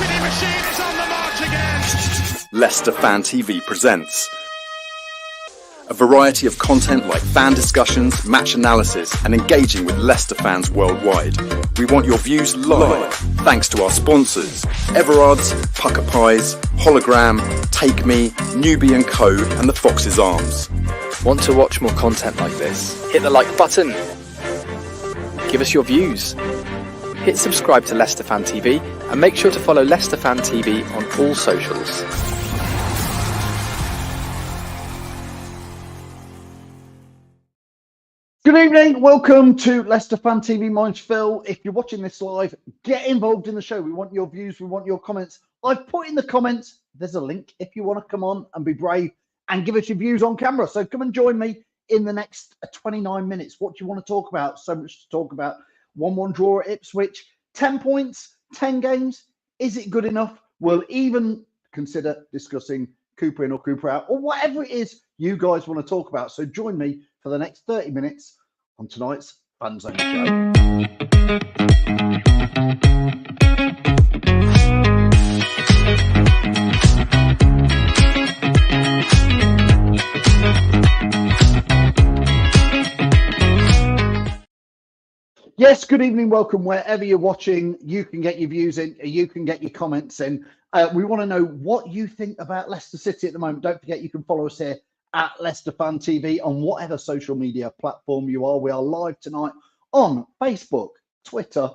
City machine is on the march again. Leicester Fan TV presents a variety of content like fan discussions, match analysis, and engaging with Leicester fans worldwide. We want your views live, thanks to our sponsors, Everard's, Pucker Pies, Hologram, Take Me, Newbie & Co, and the Fox's Arms. Want to watch more content like this? Hit the like button. Give us your views. Hit subscribe to Leicester Fan TV and make sure to follow Leicester Fan TV on all socials. Good evening, welcome to Leicester Fan TV. Mine's Phil. If you're watching this live, get involved in the show. We want your views, we want your comments. I've put in the comments, there's a link if you want to come on and be brave and give us your views on camera. So come and join me in the next 29 minutes. What do you want to talk about? So much to talk about. 1-1 draw at Ipswich, 10 points, 10 games. Is it good enough? We'll even consider discussing Cooper in or Cooper out, or whatever it is you guys want to talk about. So join me for the next 30 minutes on tonight's Fan Zone show. Yes, good evening, welcome. Wherever you're watching, you can get your views in, you can get your comments in. We want to know what you think about Leicester City at the moment. Don't forget, you can follow us here at Leicester Fan TV on whatever social media platform you are. We are live tonight on Facebook, Twitter,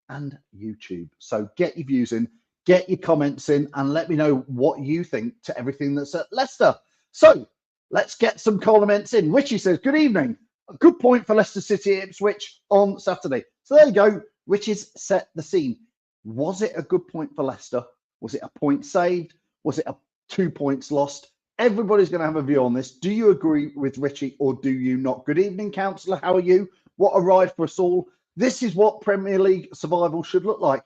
and YouTube. So get your views in, get your comments in, and let me know what you think to everything that's at Leicester. So let's get some comments in. Richie says, good evening. A good point for Leicester City at Ipswich on Saturday. So there you go. Richie's set the scene. Was it a good point for Leicester? Was it a point saved? Was it 2 points lost? Everybody's going to have a view on this. Do you agree with Richie or do you not? Good evening, Councillor. How are you? What a ride for us all. This is what Premier League survival should look like.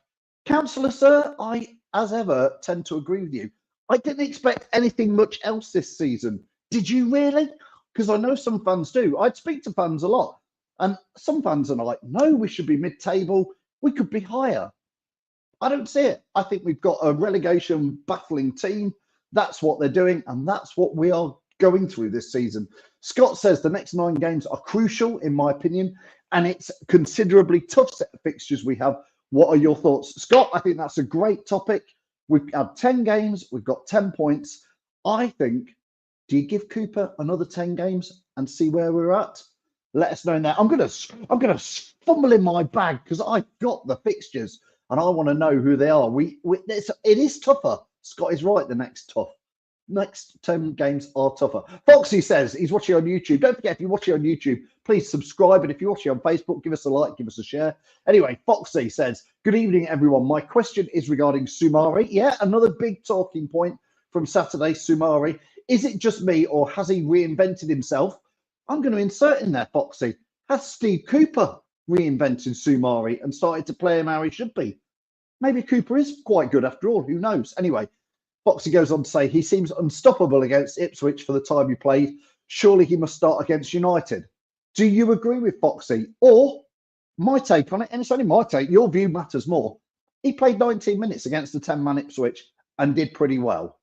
Councillor, sir, I, as ever, tend to agree with you. I didn't expect anything much else this season. Did you really? Because I know some fans do. I'd speak to fans a lot. And some fans are like, no, we should be mid-table. We could be higher. I don't see it. I think we've got a relegation battling team. That's what they're doing. And that's what we are going through this season. Scott says the next 9 games are crucial, in my opinion. And it's a considerably tough set of fixtures we have. What are your thoughts? Scott, I think that's a great topic. We've had 10 games. We've got 10 points. I think, do you give Cooper another 10 games and see where we're at? Let us know now. I'm gonna fumble in my bag because I've got the fixtures and I want to know who they are. It is tougher. Scott is right. The next 10 games are tougher. Foxy says he's watching on YouTube. Don't forget, if you're watching on YouTube, please subscribe. And if you're watching on Facebook, give us a like, give us a share. Anyway, Foxy says, good evening, everyone. My question is regarding Soumare. Yeah, another big talking point from Saturday, Soumare. Is it just me or has he reinvented himself? I'm going to insert in there, Foxy. Has Steve Cooper reinvented Soumare and started to play him how he should be? Maybe Cooper is quite good after all. Who knows? Anyway, Foxy goes on to say he seems unstoppable against Ipswich for the time he played. Surely he must start against United. Do you agree with Foxy? Or my take on it, and it's only my take, your view matters more. He played 19 minutes against the 10-man Ipswich and did pretty well,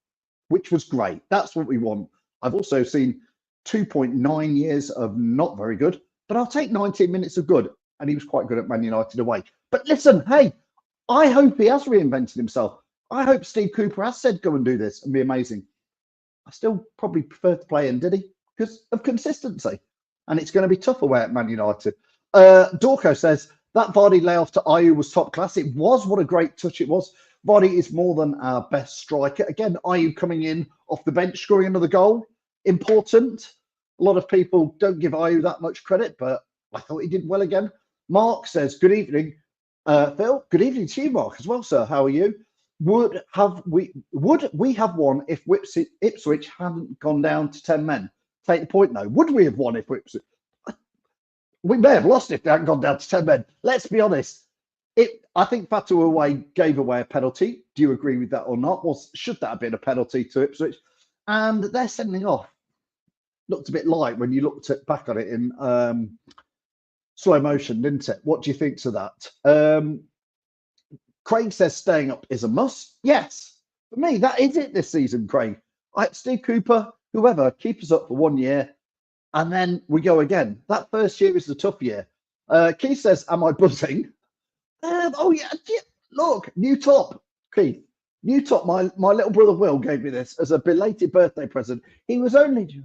which was great. That's what we want. I've also seen 2.9 years of not very good, but I'll take 19 minutes of good. And he was quite good at Man United away. But listen, hey, I hope he has reinvented himself. I hope Steve Cooper has said, go and do this and be amazing. I still probably prefer to play him, did he? Because of consistency. And it's going to be tough away at Man United. Dorco says, that Vardy layoff to Ayew was top class. It was. What a great touch it was. Vardy is more than our best striker. Again, Ayew coming in off the bench, scoring another goal. Important. A lot of people don't give Ayew that much credit, but I thought he did well again. Mark says, good evening, Phil. Good evening to you, Mark, as well, sir. How are you? Would we have won if Ipswich hadn't gone down to 10 men? Take the point, though. Would we have won if Ipswich? We may have lost if they hadn't gone down to 10 men. Let's be honest. I think Fatu away gave away a penalty. Do you agree with that or not? Well, should that have been a penalty to Ipswich? And they're sending off. Looked a bit light when you looked back on it in slow motion, didn't it? What do you think to that? Craig says staying up is a must. Yes, for me, that is it this season, Craig. Steve Cooper, whoever, keep us up for 1 year, and then we go again. That first year is the tough year. Keith says, am I buzzing? Oh, yeah. Look, new top, Keith. New top. My little brother Will gave me this as a belated birthday present. He was only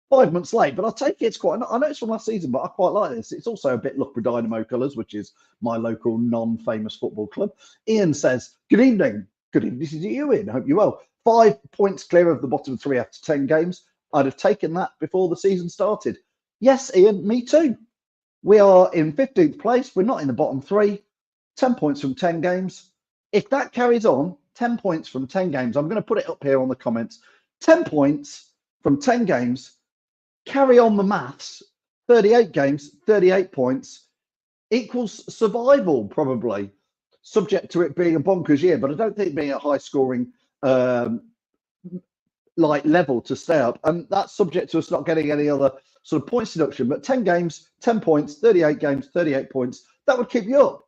5 months late, but I'll take it. It's quite. I know it's from last season, but I quite like this. It's also a bit Loughborough Dynamo colours, which is my local non-famous football club. Ian says, "Good evening. Good evening. This is you, Ian. Hope you're well. 5 points clear of the bottom 3 after 10 games. I'd have taken that before the season started." Yes, Ian. Me too. We are in 15th place. We're not in the bottom 3. 10 points from 10 games. If that carries on, 10 points from 10 games. I'm going to put it up here on the comments. 10 points from 10 games. Carry on the maths, 38 games, 38 points, equals survival, probably, subject to it being a bonkers year. But I don't think being a high-scoring level to stay up. And that's subject to us not getting any other sort of points deduction. But 10 games, 10 points, 38 games, 38 points, that would keep you up.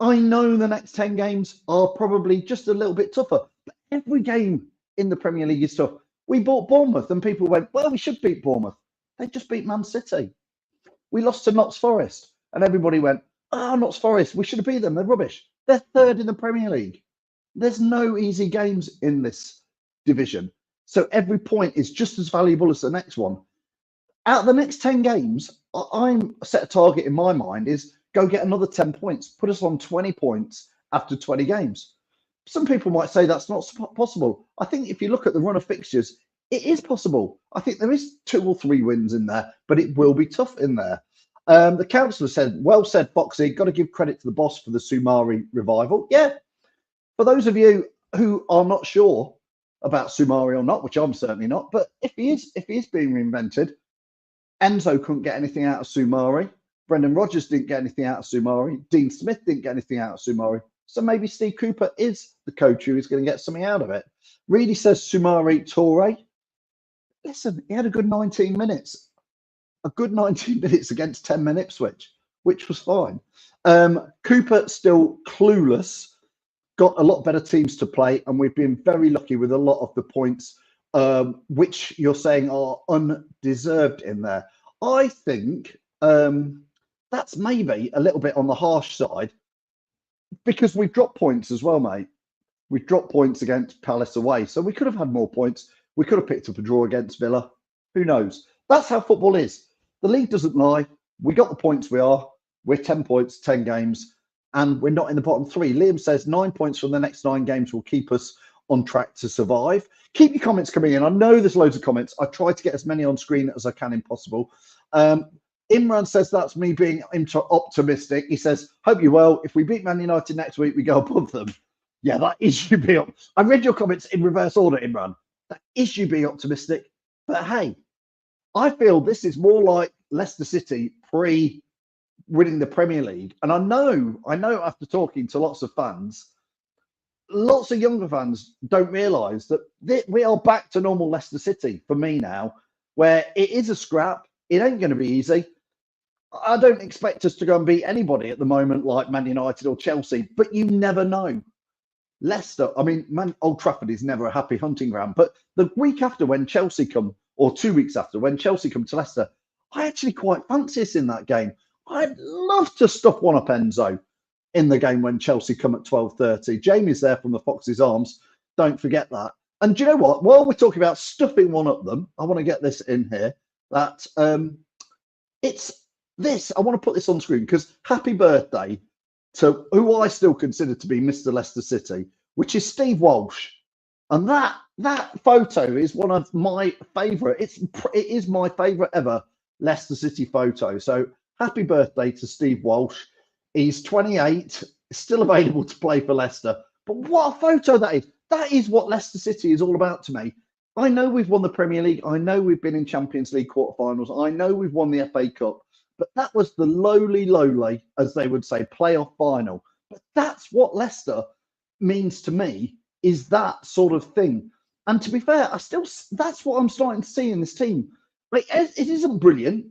I know the next 10 games are probably just a little bit tougher. But every game in the Premier League is tough. We bought Bournemouth and people went, well, we should beat Bournemouth. They just beat Man City. We lost to Notts Forest and everybody went, oh, Notts Forest, we should have beat them. They're rubbish. They're 3rd in the Premier League. There's no easy games in this division. So every point is just as valuable as the next one. Out of the next 10 games, I'm set a target in my mind is go get another 10 points. Put us on 20 points after 20 games. Some people might say that's not possible. I think if you look at the run of fixtures, it is possible. I think there is 2 or 3 wins in there, but it will be tough in there. The councillor said, well said, Foxy, got to give credit to the boss for the Soumare revival. Yeah, for those of you who are not sure about Soumare or not, which I'm certainly not, but if he is being reinvented, Enzo couldn't get anything out of Soumare. Brendan Rodgers didn't get anything out of Soumare. Dean Smith didn't get anything out of Soumare. So maybe Steve Cooper is the coach who is going to get something out of it. Reedy says Soumare Toure. Listen, he had a good 19 minutes. A good 19 minutes against 10 men Ipswich, which was fine. Cooper still clueless. Got a lot better teams to play, and we've been very lucky with a lot of the points, which you're saying are undeserved in there. I think that's maybe a little bit on the harsh side, because we've dropped points as well, mate. We've dropped points against Palace away, so we could have had more points. We could have picked up a draw against Villa. Who knows? That's how football is. The league doesn't lie. We got the points we are. We're 10 points, 10 games, and we're not in the bottom 3. Liam says 9 points from the next 9 games will keep us on track to survive. Keep your comments coming in. I know there's loads of comments. I try to get as many on screen as I can if possible. Imran says that's me being optimistic. He says, hope you're well. If we beat Man United next week, we go above them. Yeah, that is you being. I read your comments in reverse order, Imran. That is you being optimistic. But hey, I feel this is more like Leicester City pre-winning the Premier League. And I know after talking to lots of fans, lots of younger fans don't realise that we are back to normal Leicester City for me now, where it is a scrap. It ain't going to be easy. I don't expect us to go and beat anybody at the moment like Man United or Chelsea, but you never know. Leicester, I mean, Old Trafford is never a happy hunting ground, but the week after when Chelsea come, or 2 weeks after when Chelsea come to Leicester, I actually quite fancy us in that game. I'd love to stuff one up Enzo in the game when Chelsea come at 12:30. Jamie's there from the Fox's Arms. Don't forget that. And do you know what? While we're talking about stuffing one up them, I want to get this in here. That it's this. I want to put this on screen because happy birthday to who I still consider to be Mr. Leicester City, which is Steve Walsh. And that photo is one of my favourite. It is my favourite ever Leicester City photo. So happy birthday to Steve Walsh. He's 28, still available to play for Leicester. But what a photo that is. That is what Leicester City is all about to me. I know we've won the Premier League. I know we've been in Champions League quarterfinals. I know we've won the FA Cup. But that was the lowly, as they would say, playoff final. But that's what Leicester means to me, is that sort of thing. And to be fair, that's what I'm starting to see in this team. Like, it isn't brilliant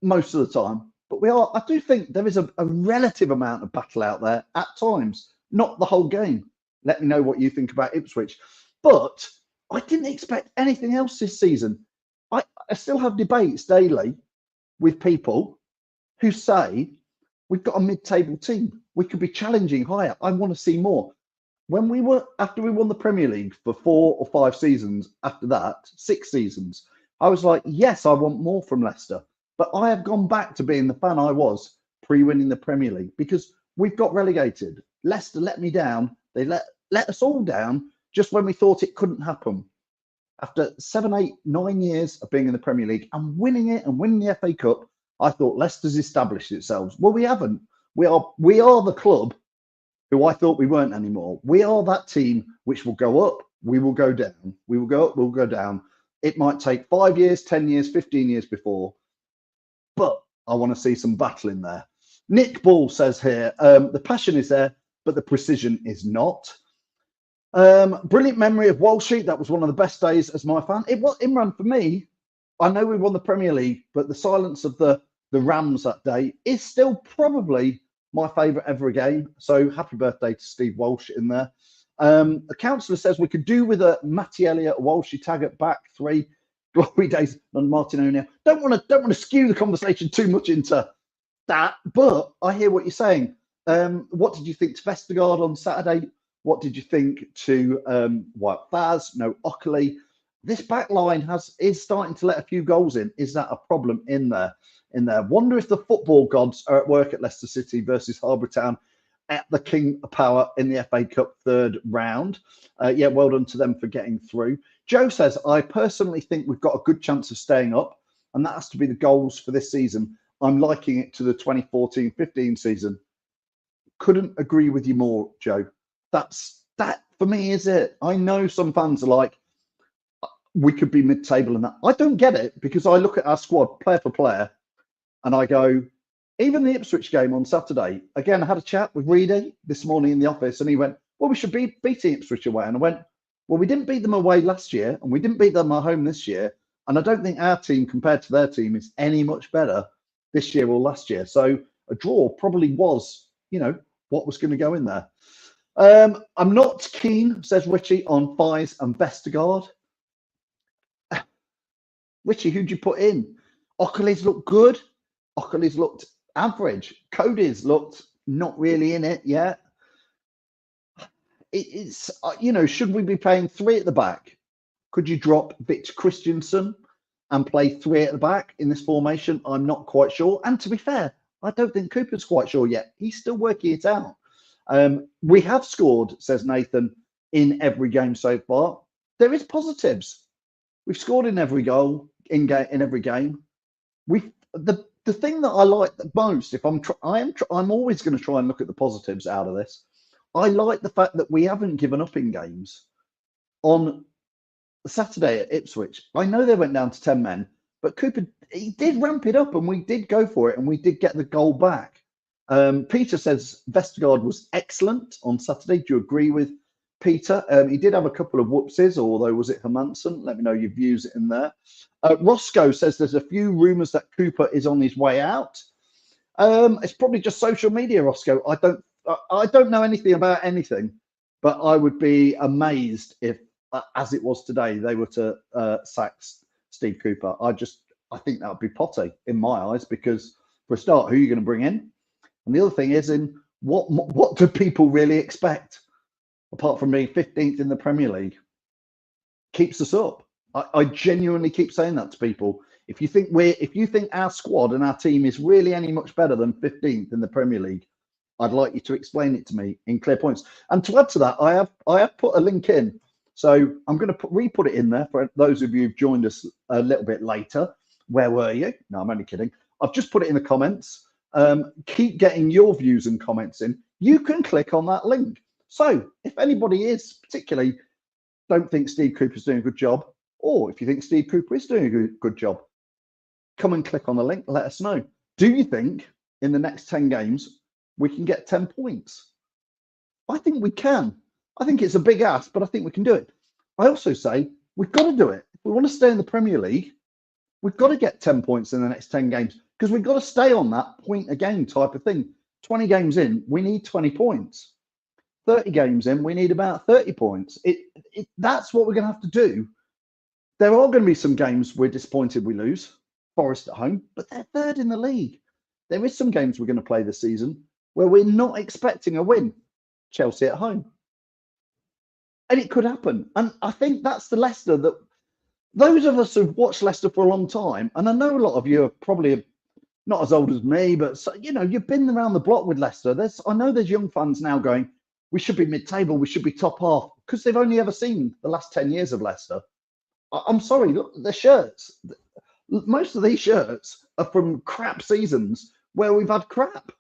most of the time, but we are. I do think there is a relative amount of battle out there at times, not the whole game. Let me know what you think about Ipswich. But I didn't expect anything else this season. I still have debates daily with people who say we've got a mid-table team. We could be challenging higher. I want to see more. After we won the Premier League for 4 or 5 seasons, after that, 6 seasons, I was like, yes, I want more from Leicester. But I have gone back to being the fan I was pre-winning the Premier League because we've got relegated. Leicester let me down. They let us all down just when we thought it couldn't happen. After 7, 8, 9 years of being in the Premier League and winning it and winning the FA Cup, I thought Leicester's established itself. Well, we haven't. We are the club who I thought we weren't anymore. We are that team which will go up, we will go down. We will go up, we'll go down. It might take 5 years, 10 years, 15 years before, but I want to see some battle in there. Nick Ball says here, the passion is there, but the precision is not. Brilliant memory of Walshy. That was one of the best days as my fan. It was Imran for me. I know we won the Premier League, but the silence of the Rams that day is still probably my favourite ever game. So happy birthday to Steve Walsh in there. The councillor says we could do with a Matty Elliott, Walshy tag at back 3 glory days on Martin O'Neill. Don't want to skew the conversation too much into that, but I hear what you're saying. What did you think to Vestergaard on Saturday? What did you think to White Faz? No, Ockley. This back line is starting to let a few goals in. Is that a problem in there? Wonder if the football gods are at work at Leicester City versus Harbour Town at the King of Power in the FA Cup 3rd round. Yeah, well done to them for getting through. Joe says, I personally think we've got a good chance of staying up, and that has to be the goals for this season. I'm liking it to the 2014-15 season. Couldn't agree with you more, Joe. That for me is it. I know some fans are like, we could be mid-table and that. I don't get it because I look at our squad player for player and I go, even the Ipswich game on Saturday, again, I had a chat with Reedy this morning in the office and he went, well, we should be beating Ipswich away. And I went, well, we didn't beat them away last year and we didn't beat them at home this year. And I don't think our team compared to their team is any much better this year or last year. So a draw probably was, what was going to go in there. I'm not keen, says Richie, on Fies and Vestergaard. Richie, who'd you put in? Ockley's looked good. Ockley's looked average. Cody's looked not really in it yet. It's should we be playing 3 at the back? Could you drop Victor Christensen and play 3 at the back in this formation? I'm not quite sure. And to be fair, I don't think Cooper's quite sure yet. He's still working it out. We have scored, says Nathan, in every game so far. There is positives. We've scored in every goal in every game. The thing that I like the most, I'm always going to try and look at the positives out of this. I like the fact that we haven't given up in games. On Saturday at Ipswich, I know they went down to 10 men, but Cooper, he did ramp it up and we did go for it and we did get the goal back. Peter says Vestergaard was excellent on Saturday. Do you agree with Peter? He did have a couple of whoopsies, although was it Hermansen? Let me know your views in there. Roscoe says there's a few rumours that Cooper is on his way out. It's probably just social media, Roscoe. I don't know anything about anything, but I would be amazed if, as it was today, they were to sack Steve Cooper. I think that would be potty in my eyes because for a start, who are you going to bring in? And the other thing is, what do people really expect? Apart from being 15th in the Premier League, keeps us up. I genuinely keep saying that to people. If you think our squad and our team is really any much better than 15th in the Premier League, I'd like you to explain it to me in clear points. And to add to that, I have put a link in, so I'm going to re-put it in there for those of you who've joined us a little bit later. Where were you? No, I'm only kidding. I've just put it in the comments. Keep getting your views and comments in. You can click on that link. So if anybody is particularly don't think Steve Cooper's doing a good job, or if you think Steve Cooper is doing a good job, come and click on the link. Let us know. Do you think in the next 10 games we can get 10 points? I think we can. I think it's a big ask, but I think we can do it. I also say we've got to do it. If we want to stay in the Premier League, we've got to get 10 points in the next 10 games. because we've got to stay on that point a game type of thing. 20 games in, we need 20 points. 30 games in, we need about 30 points. That's what we're going to have to do. There are going to be some games we're disappointed we lose. Forest at home, but they're third in the league. There is some games we're going to play this season where we're not expecting a win. Chelsea at home. And it could happen. And I think that's the Leicester that those of us who've watched Leicester for a long time, and I know a lot of you are probably not as old as me, but you've been around the block with Leicester. I know there's young fans now going, we should be mid-table, we should be top half, because they've only ever seen the last 10 years of Leicester. I'm sorry, look, the shirts. Most of these shirts are from crap seasons where we've had crap.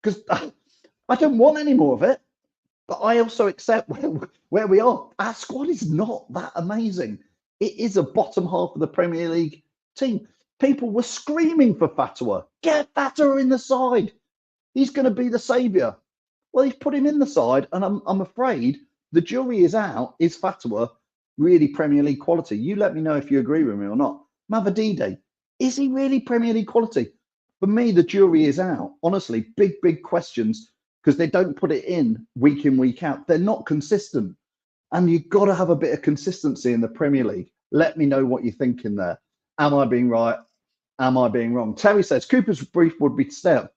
Because I don't want any more of it, but I also accept where we are. Our squad is not that amazing. It is a bottom half of the Premier League team. People were screaming for Fatwa. Get Fatwa in the side. He's going to be the saviour. Well, he's put him in the side, and I'm afraid the jury is out. Is Fatwa really Premier League quality? You let me know if you agree with me or not. Mavadide, is he really Premier League quality? For me, the jury is out. Honestly, big questions, because they don't put it in, week out. They're not consistent. And you've got to have a bit of consistency in the Premier League. Let me know what you think in there. Am I being right? Am I being wrong? Terry says, Cooper's brief would be to stay up.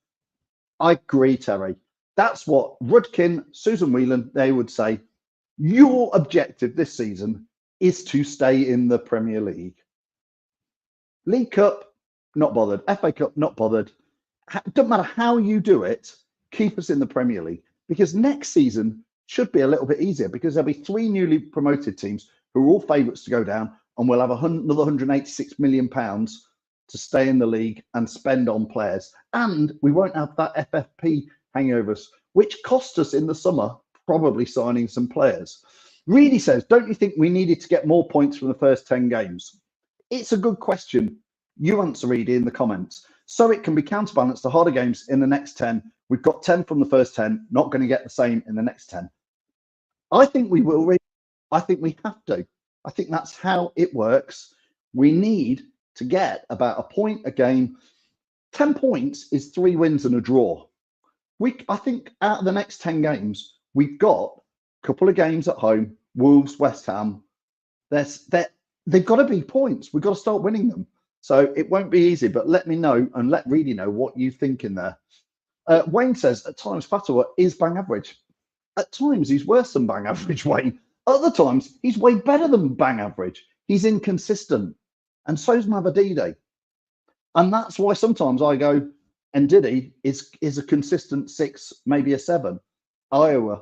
I agree, Terry. That's what Rudkin, Susan Whelan, they would say. Your objective this season is to stay in the Premier League. League Cup, not bothered. FA Cup, not bothered. Doesn't matter how you do it, keep us in the Premier League, because next season should be a little bit easier, because there'll be 3 newly promoted teams who are all favourites to go down, and we'll have another £186 million to stay in the league and spend on players. And we won't have that FFP hangovers, which cost us in the summer, probably signing some players. Reedy says, don't you think we needed to get more points from the first 10 games? It's a good question. You answer, Reedy, in the comments. So it can be counterbalanced to harder games in the next 10. We've got 10 from the first 10, not going to get the same in the next 10. I think we will. I think we have to. I think that's how it works. We need to get about a point a game. 10 points is 3 wins and a draw. I think out of the next 10 games, we've got a couple of games at home, Wolves, West Ham. They've got to be points. We've got to start winning them. So it won't be easy, but let me know and let Reedy know what you think in there. Wayne says, at times, Fatwa is bang average. At times, he's worse than bang average, Wayne. Other times, he's way better than bang average. He's inconsistent. And so's Mavadide. And that's why sometimes I go, Ndidi is a consistent 6, maybe a 7. Iowa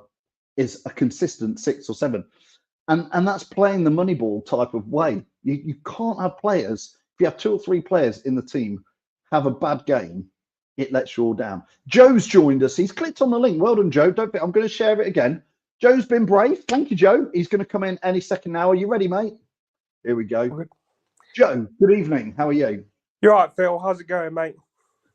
is a consistent 6 or 7. And that's playing the money ball type of way. You can't have players, if you have 2 or 3 players in the team, have a bad game, it lets you all down. Joe's joined us. He's clicked on the link. Well done, Joe. I'm going to share it again. Joe's been brave. Thank you, Joe. He's going to come in any second now. Are you ready, mate? Here we go. Good. Joe, good evening. How are you? You're right, Phil. How's it going, mate?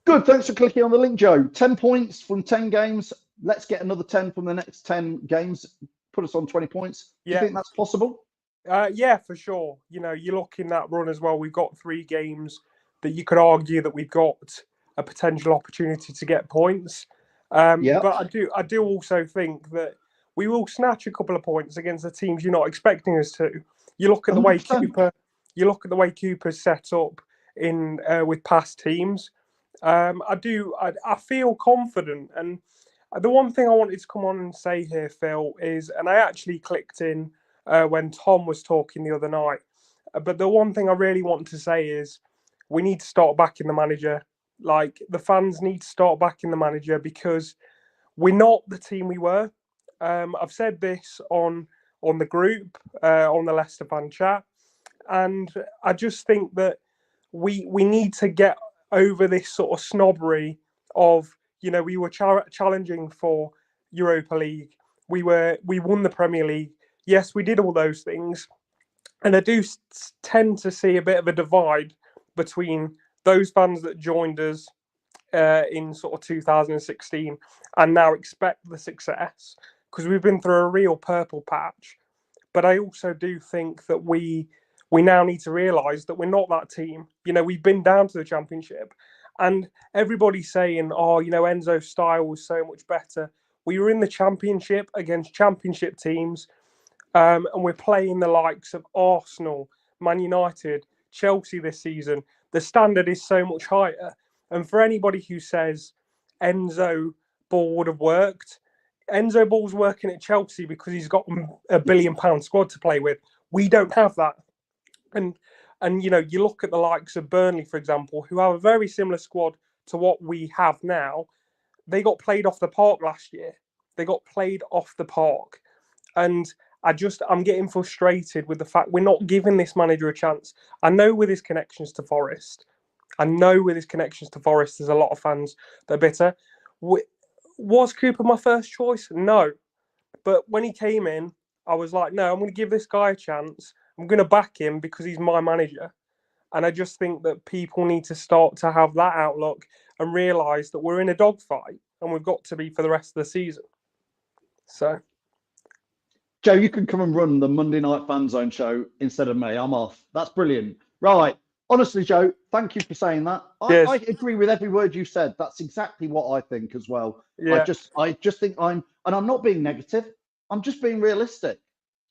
Good. Thanks for clicking on the link, Joe. 10 points from 10 games. Let's get another 10 from the next 10 games. Put us on 20 points. Do you think that's possible? Yeah, for sure. You know, you look in that run as well. We've got 3 games that you could argue that we've got a potential opportunity to get points. But I do also think that we will snatch a couple of points against the teams you're not expecting us to. You look at the way 100%. Cooper's set up in with past teams. I feel confident, and the one thing I wanted to come on and say here, Phil, is, and I actually clicked in when Tom was talking the other night, but the one thing I really want to say is we need to start backing the manager. Like, the fans need to start backing the manager, because we're not the team we were. I've said this on the group, on the Leicester fan chat, and I just think that we need to get over this sort of snobbery of, you know, we were challenging for Europa League, we won the Premier League. Yes, we did all those things, and I do tend to see a bit of a divide between those fans that joined us in sort of 2016 and now expect the success, because we've been through a real purple patch. But I also do think that we we now need to realise that we're not that team. You know, we've been down to the Championship, and everybody's saying, "Oh, you know, Enzo's style was so much better." We were in the Championship against Championship teams, and we're playing the likes of Arsenal, Man United, Chelsea this season. The standard is so much higher. And for anybody who says Enzo Ball would have worked, Enzo Ball's working at Chelsea because he's got £1 billion squad to play with. We don't have that. And you know, you look at the likes of Burnley, for example, who have a very similar squad to what we have now. They got played off the park last year. They got played off the park. And I'm getting frustrated with the fact we're not giving this manager a chance. I know with his connections to Forest, there's a lot of fans that are bitter. Was Cooper my first choice? No. But when he came in, I was like, no, I'm going to give this guy a chance. I'm going to back him because he's my manager. And I just think that people need to start to have that outlook and realise that we're in a dogfight and we've got to be for the rest of the season. So... Joe, you can come and run the Monday Night Fan Zone show instead of me. I'm off. That's brilliant. Right. Honestly, Joe, thank you for saying that. I agree with every word you said. That's exactly what I think as well. Yeah. I just think and I'm not being negative. I'm just being realistic.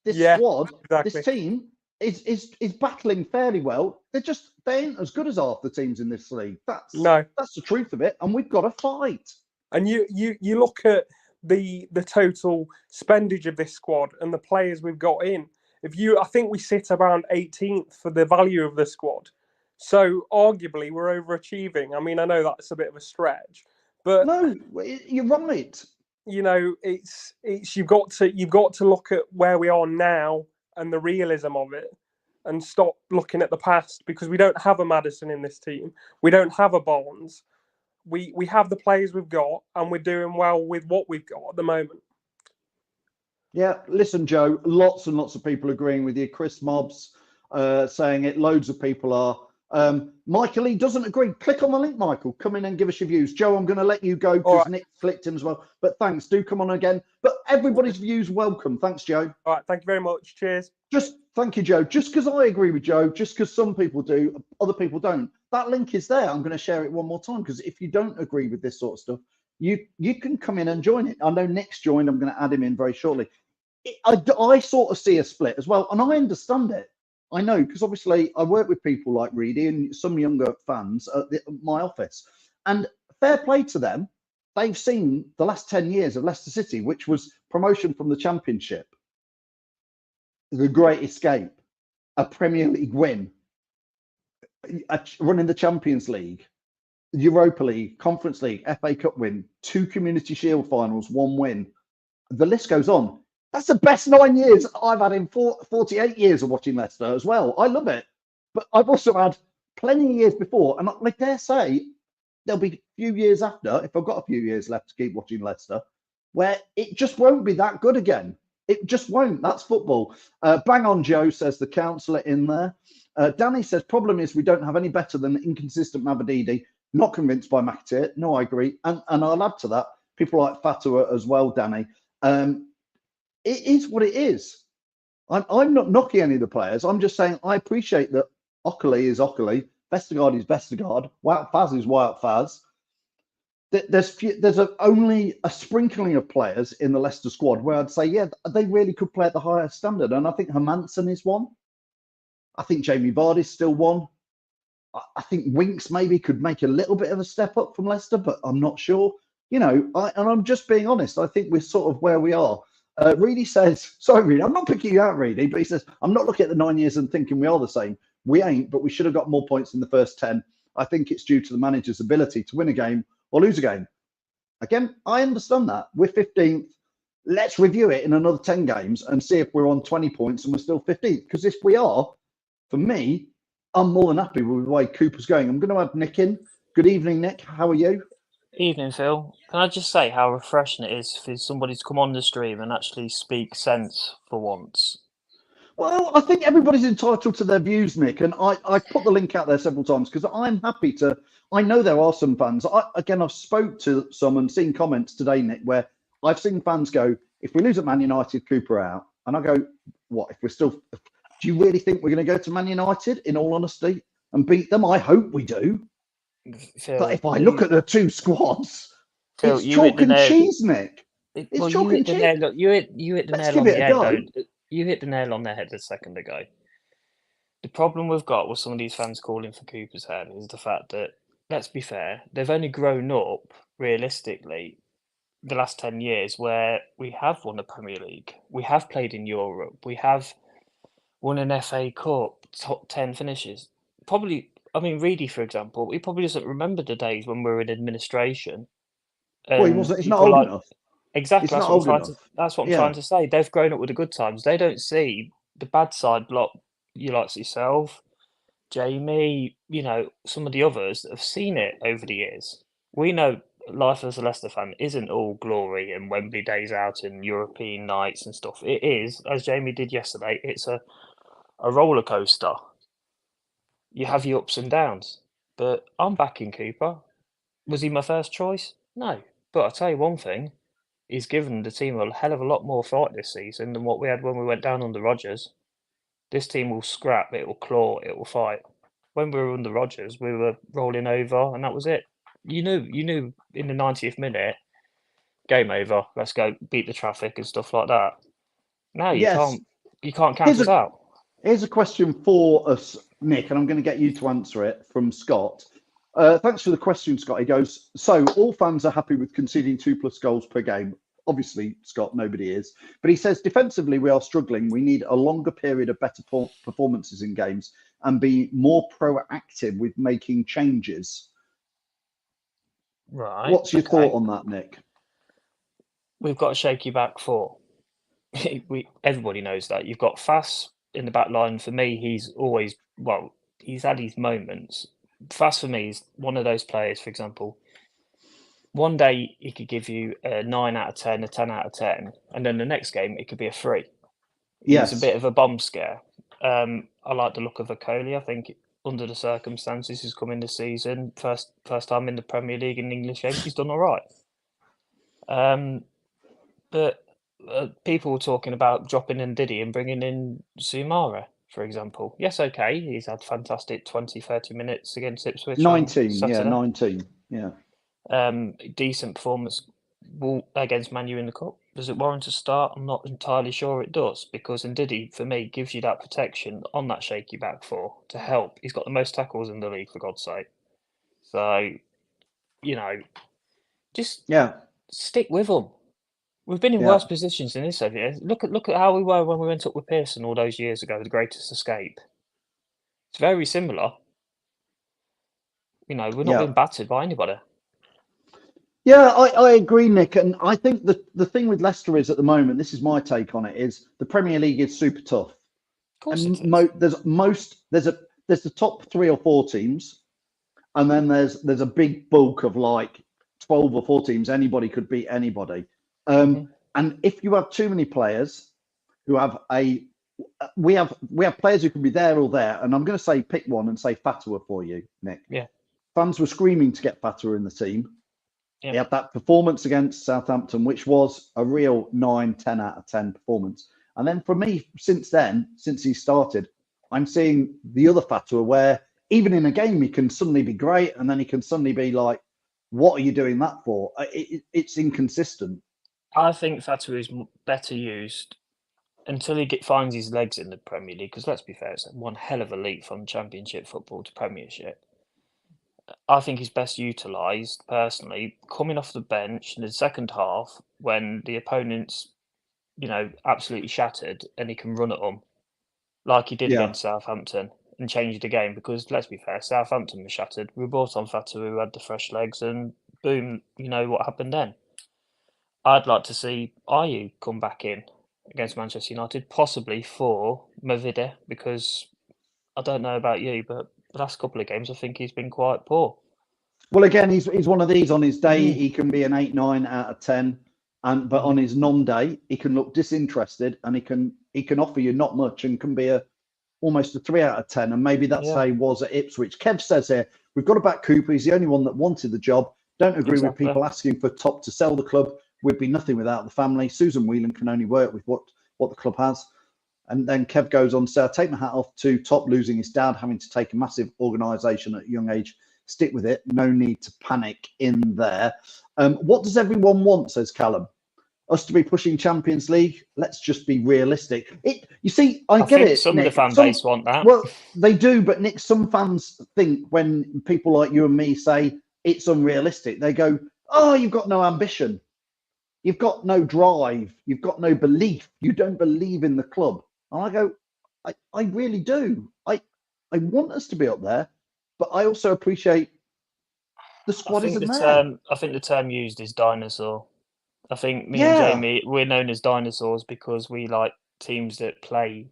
This squad, this team is battling fairly well. They ain't as good as half the teams in this league. That's the truth of it. And we've got to fight. And you look at the total spendage of this squad and the players we've got in. I think we sit around 18th for the value of the squad. So arguably we're overachieving. I mean, I know that's a bit of a stretch, but no, you're right. You know, it's you've got to look at where we are now and the realism of it, and stop looking at the past, because we don't have a Maddison in this team. We don't have a Barnes. We have the players we've got, and we're doing well with what we've got at the moment. Yeah, listen, Joe, lots and lots of people agreeing with you. Chris Mobbs saying it. Loads of people are. Michael Lee doesn't agree. Click on the link, Michael. Come in and give us your views. Joe, I'm going to let you go because Nick flicked him as well. But thanks. Do come on again. But everybody's views welcome. Thanks, Joe. All right. Thank you very much. Cheers. Thank you, Joe. Just because I agree with Joe, just because some people do, other people don't. That link is there. I'm going to share it one more time, because if you don't agree with this sort of stuff, you can come in and join it. I know Nick's joined. I'm going to add him in very shortly. I sort of see a split as well, and I understand it. I know, because obviously I work with people like Reedy and some younger fans at my office, and fair play to them. They've seen the last 10 years of Leicester City, which was promotion from the Championship, the Great Escape, a Premier League win, running the Champions League, Europa League, Conference League, FA Cup win, 2 Community Shield finals, 1 win. The list goes on. That's the best 9 years I've had in 48 years of watching Leicester as well. I love it. But I've also had plenty of years before. And I dare say there'll be a few years after, if I've got a few years left to keep watching Leicester, where it just won't be that good again. It just won't. That's football. Bang on, Joe, says the councillor in there. Danny says, problem is we don't have any better than inconsistent Mabadidi. Not convinced by McAteer. No, I agree. And I'll add to that, people like Fatua as well, Danny. It is what it is. I'm not knocking any of the players. I'm just saying I appreciate that Ockley is Ockley, Vestergaard is Vestergaard, Wout Faz is Wout Faz. There's only a sprinkling of players in the Leicester squad where I'd say, yeah, they really could play at the higher standard. And I think Hermansen is one. I think Jamie Vardy's still one. I think Winks maybe could make a little bit of a step up from Leicester, but I'm not sure. You know, and I'm just being honest. I think we're sort of where we are. Reedy says, sorry, Reedy, I'm not picking you out, Reedy, but he says, I'm not looking at the 9 years and thinking we are the same. We ain't, but we should have got more points in the first 10. I think it's due to the manager's ability to win a game or lose a game. Again, I understand that. We're 15th. Let's review it in another 10 games and see if we're on 20 points and we're still 15th. Because if we are, for me, I'm more than happy with the way Cooper's going. I'm going to add Nick in. Good evening, Nick. How are you? Evening, Phil. Can I just say how refreshing it is for somebody to come on the stream and actually speak sense for once? Well, I think everybody's entitled to their views, Nick, and I put the link out there several times because I'm happy to. I know there are some fans. I've spoke to some and seen comments today, Nick, where I've seen fans go, if we lose at Man United, Cooper out. And I go, what, if we're still Do you really think we're going to go to Man United, in all honesty, and beat them? I hope we do. Phil, But if I look at the two squads, Phil, it's you hit chalk the and nail. cheese, Nick. It's Well, you chalk hit and the cheese. nail. You hit the Let's nail give on it the a head, go. though. You hit the nail on the head a second ago. The problem we've got with some of these fans calling for Cooper's head is the fact that, let's be fair, they've only grown up realistically the last 10 years where we have won the Premier League, we have played in Europe, we have won an FA Cup, top 10 finishes. Probably, I mean, Reedy, for example, he probably doesn't remember the days when we were in administration. Well, he And wasn't. He's not people old like, enough. exactly, He's not old enough. that's what I'm Yeah. trying to say. They've grown up with the good times. They don't see the bad side block. You like yourself, Jamie, some of the others that have seen it over the years. We know life as a Leicester fan isn't all glory and Wembley days out and European nights and stuff. It is, as Jamie did yesterday, it's a roller coaster. You have your ups and downs. But I'm backing Cooper. Was he my first choice? No. But I'll tell you one thing, he's given the team a hell of a lot more fight this season than what we had when we went down under Rodgers. This team will scrap, it will claw, it will fight. When we were under Rodgers, we were rolling over, and that was it. You knew in the 90th minute, game over. Let's go beat the traffic and stuff like that. No, you Yes. can't count us out. Here's a question for us, Nick, and I'm going to get you to answer it from Scott. Thanks for the question, Scott. He goes, so all fans are happy with conceding 2+ goals per game. Obviously, Scott, nobody is. But he says defensively, we are struggling. We need a longer period of better performances in games and be more proactive with making changes. Right. What's your thought on that, Nick? We've got a shaky back four. Everybody knows that. You've got Fass in the back line. For me, he's had his moments. Fass for me is one of those players, for example. One day he could give you a 9 out of 10, a 10 out of 10, and then the next game it could be a 3. Yes. It's a bit of a bomb scare. I like the look of Okoli. I think under the circumstances he's come in this season, first time in the Premier League in English games, he's done all right. But people were talking about dropping in Diddy and bringing in Soumare, for example. Yes, okay, he's had fantastic 20, 30 minutes against Ipswich 19, on Saturday. yeah, 19, yeah. Decent performance against Man U in the Cup. Does it warrant a start? I'm not entirely sure it does, because Ndidi, for me, gives you that protection on that shaky back four to help. He's got the most tackles in the league, for God's sake. So, just stick with them. We've been in worse positions than this over here. Look at how we were when we went up with Pearson all those years ago, the greatest escape. It's very similar. We're not being battered by anybody. Yeah, I agree, Nick. And I think the thing with Leicester is at the moment, this is my take on it, is the Premier League is super tough. Of course it is. There's the top 3 or 4 teams, and then there's a big bulk of like 12 or 4 teams. Anybody could beat anybody. And if you have too many players who have we have players who can be there or there, and I'm going to say pick one and say Fatwa for you, Nick. Yeah. Fans were screaming to get Fatwa in the team. Yeah. He had that performance against Southampton, which was a real 9, 10 out of 10 performance. And then for me, since he started, I'm seeing the other Fatwa where even in a game, he can suddenly be great. And then he can suddenly be like, what are you doing that for? It's inconsistent. I think Fatwa is better used until he finds his legs in the Premier League. Because let's be fair, it's one hell of a leap from Championship football to Premiership. I think he's best utilised, personally, coming off the bench in the second half when the opponent's, absolutely shattered and he can run at them like he did against Southampton and change the game. Because let's be fair, Southampton was shattered. We brought on Fatah, who had the fresh legs, and boom, what happened then? I'd like to see Ayew come back in against Manchester United, possibly for Mavide, because I don't know about you, but the last couple of games I think he's been quite poor. Well, again, he's one of these. On his day, he can be an 8, 9 out of 10, but on his non-day, he can look disinterested, and he can offer you not much, and can be almost a 3 out of 10. And maybe that's how he was at Ipswich. Kev says here, we've got to back Cooper. He's the only one that wanted the job. Don't agree with people asking for top to sell the club. We'd be nothing without the family. Susan Whelan can only work with what the club has. And then Kev goes on to say, I take my hat off to Top losing his dad, having to take a massive organisation at a young age. Stick with it. No need to panic in there. What does everyone want, says Callum? Us to be pushing Champions League? Let's just be realistic. You see, I get think it, some Nick. of the fan base want that. Well, they do, but Nick, some fans think when people like you and me say it's unrealistic, they go, oh, you've got no ambition. You've got no drive. You've got no belief. You don't believe in the club. And I go, I really do. I want us to be up there, but I also appreciate the squad isn't there. I think the term used is dinosaur. I think me Yeah. and Jamie, we're known as dinosaurs because we like teams that play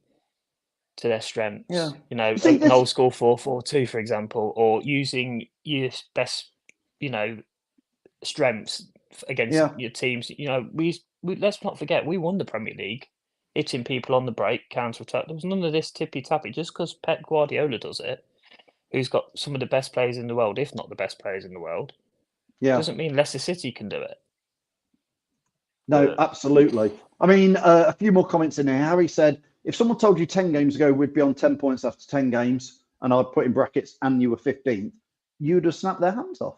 to their strengths. Yeah. You know, See, an old school 4-4-2, for example, or using your best, you know, strengths against your teams. You know, we let's not forget we won the Premier League, hitting people on the break, counter attack. There was none of this tippy tappy. Just because Pep Guardiola does it, who's got some of the best players in the world, if not the best players in the world, doesn't mean Leicester City can do it. No, absolutely. I mean, a few more comments in here. Harry said, if someone told you 10 games ago we'd be on 10 points after 10 games, and I'd put in brackets, and you were 15th, you'd have snapped their hands off.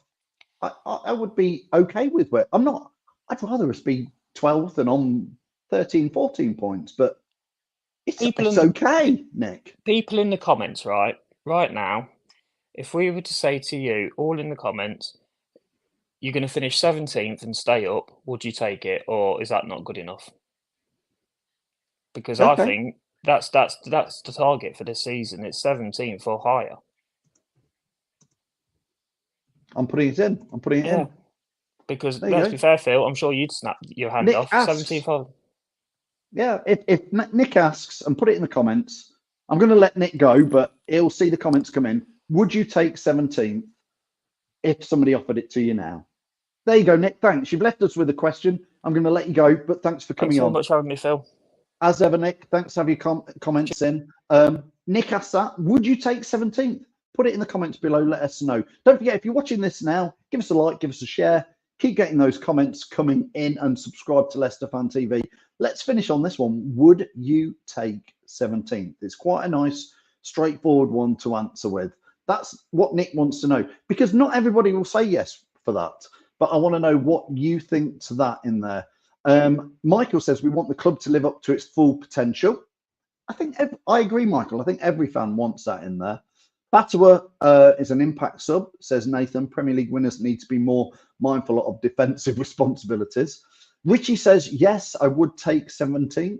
I would be okay with where I'm not. I'd rather us be 12th and on 13, 14 points, but it's okay, Nick. People in the comments, right now, if we were to say to you, all in the comments, you're going to finish 17th and stay up, would you take it, or is that not good enough? Because I think that's the target for this season. It's 17th or higher. I'm putting it in. In. Because let's be fair, Phil, I'm sure you'd snap your hand off. 17th. Yeah, if Nick asks, and put it in the comments, I'm going to let Nick go, but he'll see the comments come in. Would you take 17th if somebody offered it to you now? There you go, Nick. Thanks. You've left us with a question. I'm going to let you go, but thanks for coming on. Thanks so much for having me, Phil. As ever, Nick, thanks for having your comments in. Nick asked that. Would you take 17th? Put it in the comments below. Let us know. Don't forget, if you're watching this now, give us a like, give us a share. Keep getting those comments coming in and subscribe to Leicester Fan TV. Let's finish on this one. Would you take 17th? It's quite a nice, straightforward one to answer with. That's what Nick wants to know, because not everybody will say yes for that. But I want to know what you think to that in there. Michael says we want the club to live up to its full potential. I agree, Michael. I think every fan wants that in there. Batawa is an impact sub, says Nathan. Premier League winners need to be more mindful of defensive responsibilities. Richie says, yes, I would take 17th.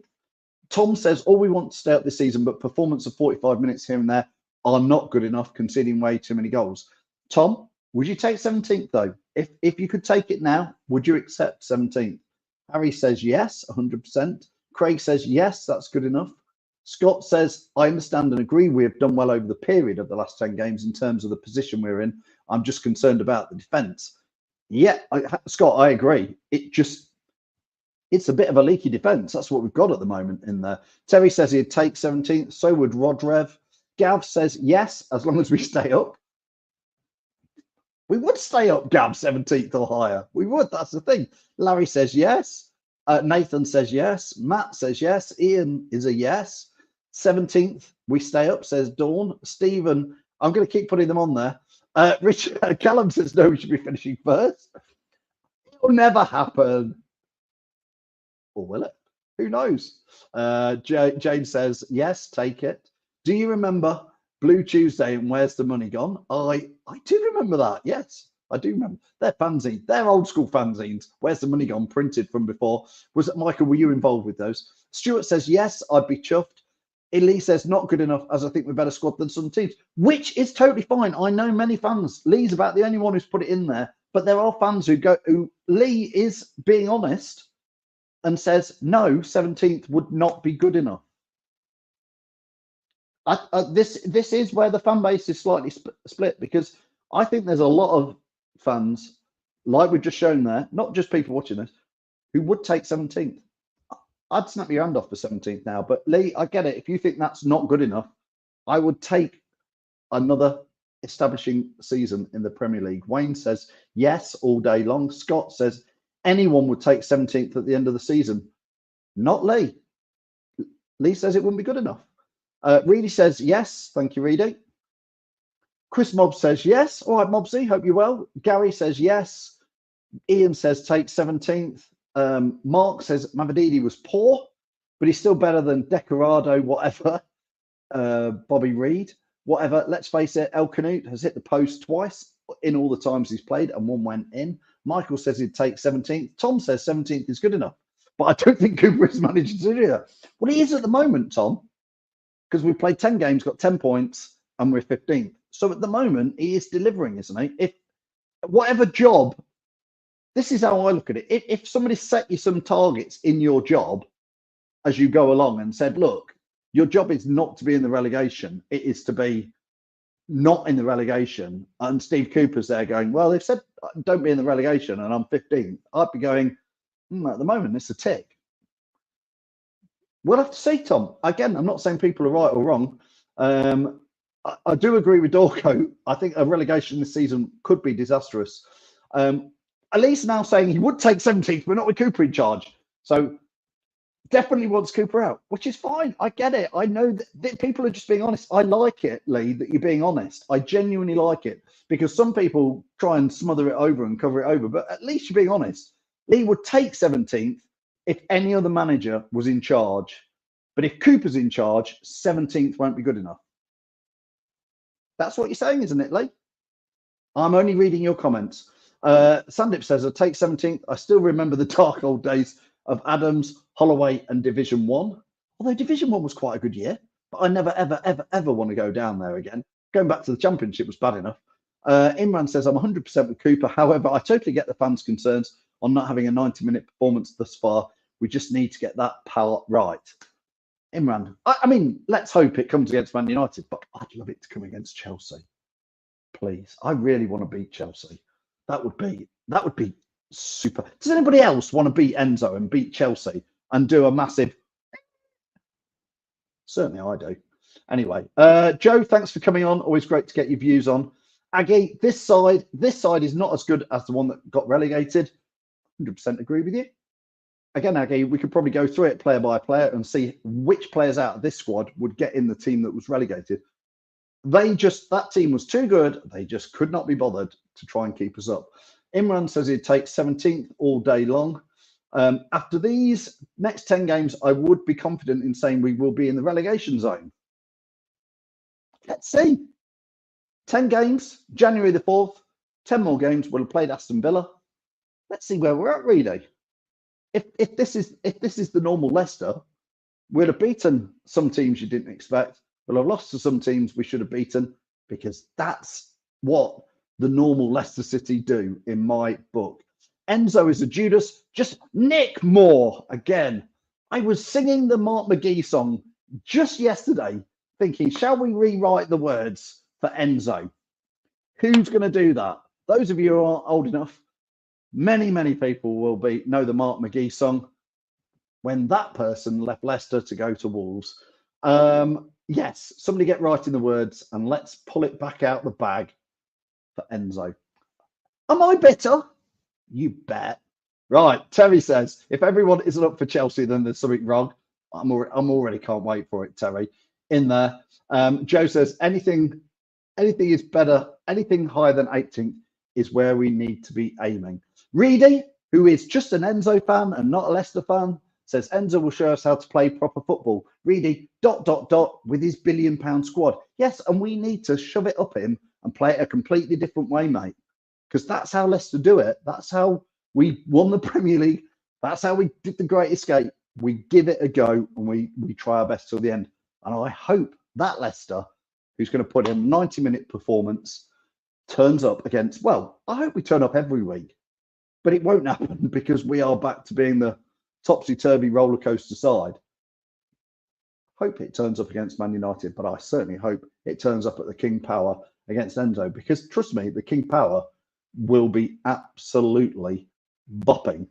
Tom says, all we want to stay up this season, but performance of 45 minutes here and there are not good enough, conceding way too many goals. Tom, would you take 17th, though? If you could take it now, would you accept 17th? Harry says, yes, 100%. Craig says, yes, that's good enough. Scott says, I understand and agree we have done well over the period of the last 10 games in terms of the position we're in. I'm just concerned about the defence. Yeah, Scott, I agree. It's a bit of a leaky defence. That's what we've got at the moment in there. Terry says he'd take 17th. So would Rodrev. Gav says, yes, as long as we stay up. We would stay up, Gav, 17th or higher. We would. That's the thing. Larry says yes. Nathan says yes. Matt says yes. Ian is a yes. 17th, we stay up, says Dawn. Stephen, I'm going to keep putting them on there. Richard Callum says no, we should be finishing first. It'll never happen. Or will it? Who knows? Jane says yes, take it. Do you remember Blue Tuesday and Where's the Money Gone? I do remember that. Yes, I do remember. They're fanzines. They're old school fanzines. Where's the Money Gone? Printed from before. Was it, Michael, were you involved with those? Stuart says yes, I'd be chuffed. Ellie says not good enough, as I think we're better squad than some teams, which is totally fine. I know many fans. Lee's about the only one who's put it in there, but there are fans who Lee is being honest and says no, 17th would not be good enough. This is where the fan base is slightly split, because I think there's a lot of fans, like we've just shown there, not just people watching this, who would take 17th. I'd snap your hand off for 17th now, but Lee, I get it. If you think that's not good enough, I would take another establishing season in the Premier League. Wayne says yes all day long. Scott says anyone would take 17th at the end of the season. Not Lee. Lee says it wouldn't be good enough. Reedy says yes. Thank you, Reedy. Chris Mobbs says yes. All right, Mobsy, hope you're well. Gary says yes. Ian says take 17th. Mark says Mavididi was poor, but he's still better than Decorado, whatever. Bobby Reed, whatever. Let's face it, El Canute has hit the post twice in all the times he's played, and one went in. Michael says he'd take 17th. Tom says 17th is good enough, but I don't think Cooper is managed to do that. Well, he is at the moment, Tom, because we've played 10 games, got 10 points, and we're 15th. So at the moment, he is delivering, isn't he? If whatever job, this is how I look at it. If somebody set you some targets in your job as you go along and said, look, your job is not to be in the relegation, it is to be not in the relegation. And Steve Cooper's there going, well, they've said don't be in the relegation and I'm 15th. I'd be going, at the moment, it's a tick. We'll have to see, Tom. Again, I'm not saying people are right or wrong. I do agree with Dorco. I think a relegation this season could be disastrous. Elise now saying he would take 17th, but not with Cooper in charge. So definitely wants Cooper out, which is fine. I get it. I know that people are just being honest. I like it, Lee, that you're being honest. I genuinely like it, because some people try and smother it over and cover it over, but at least you're being honest. Lee would take 17th if any other manager was in charge. But if Cooper's in charge, 17th won't be good enough. That's what you're saying, isn't it, Lee? I'm only reading your comments. Sandip says, I'll take 17th. I still remember the dark old days of Adams, Holloway and Division 1. Although Division 1 was quite a good year, but I never, ever want to go down there again. Going back to the Championship was bad enough. Imran says, I'm 100% with Cooper. However, I totally get the fans' concerns on not having a 90-minute performance thus far. We just need to get that part right. Imran, I mean, let's hope it comes against Man United, but I'd love it to come against Chelsea. Please. I really want to beat Chelsea. That would be super. Does anybody else want to beat Enzo and beat Chelsea and do a massive? Certainly I do. Anyway, Joe, thanks for coming on. Always great to get your views on. Aggie, this side is not as good as the one that got relegated. 100% agree with you. Again, Aggie, we could probably go through it player by player and see which players out of this squad would get in the team that was relegated. That team was too good. They just could not be bothered to try and keep us up. Imran says he'd take 17th all day long. After these next 10 games, I would be confident in saying we will be in the relegation zone. Let's see. 10 games, January the 4th, 10 more games. We'll have played Aston Villa. Let's see where we're at, Reedy. If this is the normal Leicester, we'd have beaten some teams you didn't expect. We'll have lost to some teams we should have beaten, because that's what the normal Leicester City do in my book. Enzo is a Judas. Just Nick Moore again. I was singing the Mark McGee song just yesterday, thinking, shall we rewrite the words for Enzo? Who's going to do that? Those of you who aren't old enough, many people will know the Mark McGee song, when that person left Leicester to go to Wolves. Yes, somebody get right in the words and let's pull it back out the bag for Enzo. Am I bitter? You bet. Right, Terry says, if everyone isn't up for Chelsea, then there's something wrong. I'm already can't wait for it, Terry. In there. Joe says, anything is better, anything higher than 18th is where we need to be aiming. Reedy, who is just an Enzo fan and not a Leicester fan, says Enzo will show us how to play proper football. Reedy, ... with his £1 billion squad. Yes, and we need to shove it up him and play it a completely different way, mate. Because that's how Leicester do it. That's how we won the Premier League. That's how we did the Great Escape. We give it a go and we try our best till the end. And I hope that Leicester, who's going to put in a 90-minute performance, turns up against, well, I hope we turn up every week. But it won't happen because we are back to being the topsy-turvy roller coaster side. Hope it turns up against Man United, but I certainly hope it turns up at the King Power against Enzo, because trust me, the King Power will be absolutely bopping.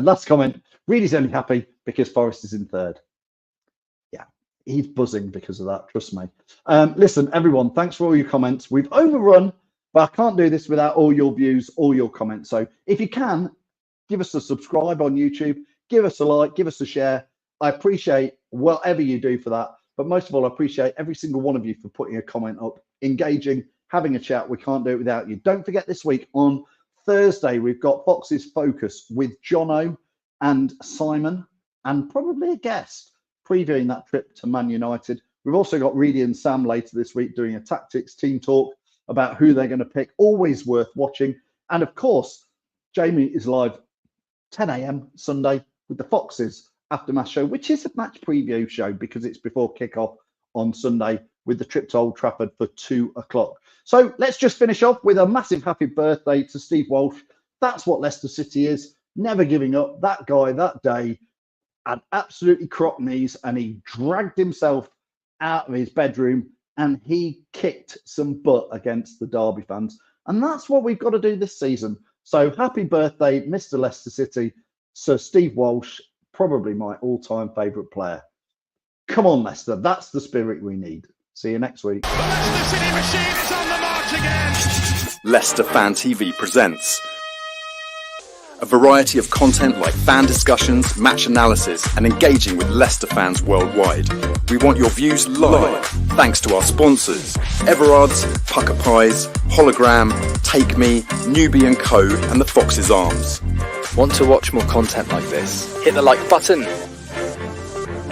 Last comment, Reedy's only happy because Forest is in third. Yeah, he's buzzing because of that, trust me. Listen, everyone, thanks for all your comments. We've overrun, but I can't do this without all your views, all your comments. So if you can, give us a subscribe on YouTube, give us a like, give us a share. I appreciate whatever you do for that. But most of all, I appreciate every single one of you for putting a comment up, engaging, having a chat. We can't do it without you. Don't forget, this week on Thursday, we've got Fox's Focus with Jono and Simon, and probably a guest previewing that trip to Man United. We've also got Reedy and Sam later this week doing a tactics team talk about who they're going to pick. Always worth watching. And of course, Jamie is live 10 a.m. Sunday with the Foxes aftermath show, which is a match preview show because it's before kickoff on Sunday with the trip to Old Trafford for 2 o'clock. So let's just finish off with a massive happy birthday to Steve Walsh. That's what Leicester City is. Never giving up. That guy that day had absolutely cropped knees and he dragged himself out of his bedroom and he kicked some butt against the Derby fans. And that's what we've got to do this season. So happy birthday, Mr. Leicester City, Sir Steve Walsh, probably my all-time favourite player. Come on, Leicester. That's the spirit we need. See you next week. The Leicester City machine is on the march again. Leicester Fan TV presents a variety of content like fan discussions, match analysis, and engaging with Leicester fans worldwide. We want your views live, thanks to our sponsors, Everard's, Pucker Pies, Hologram, Take Me, Newbie & Co, and the Fox's Arms. Want to watch more content like this? Hit the like button.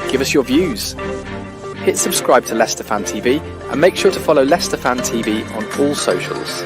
Give us your views. Hit subscribe to Leicester Fan TV and make sure to follow Leicester Fan TV on all socials.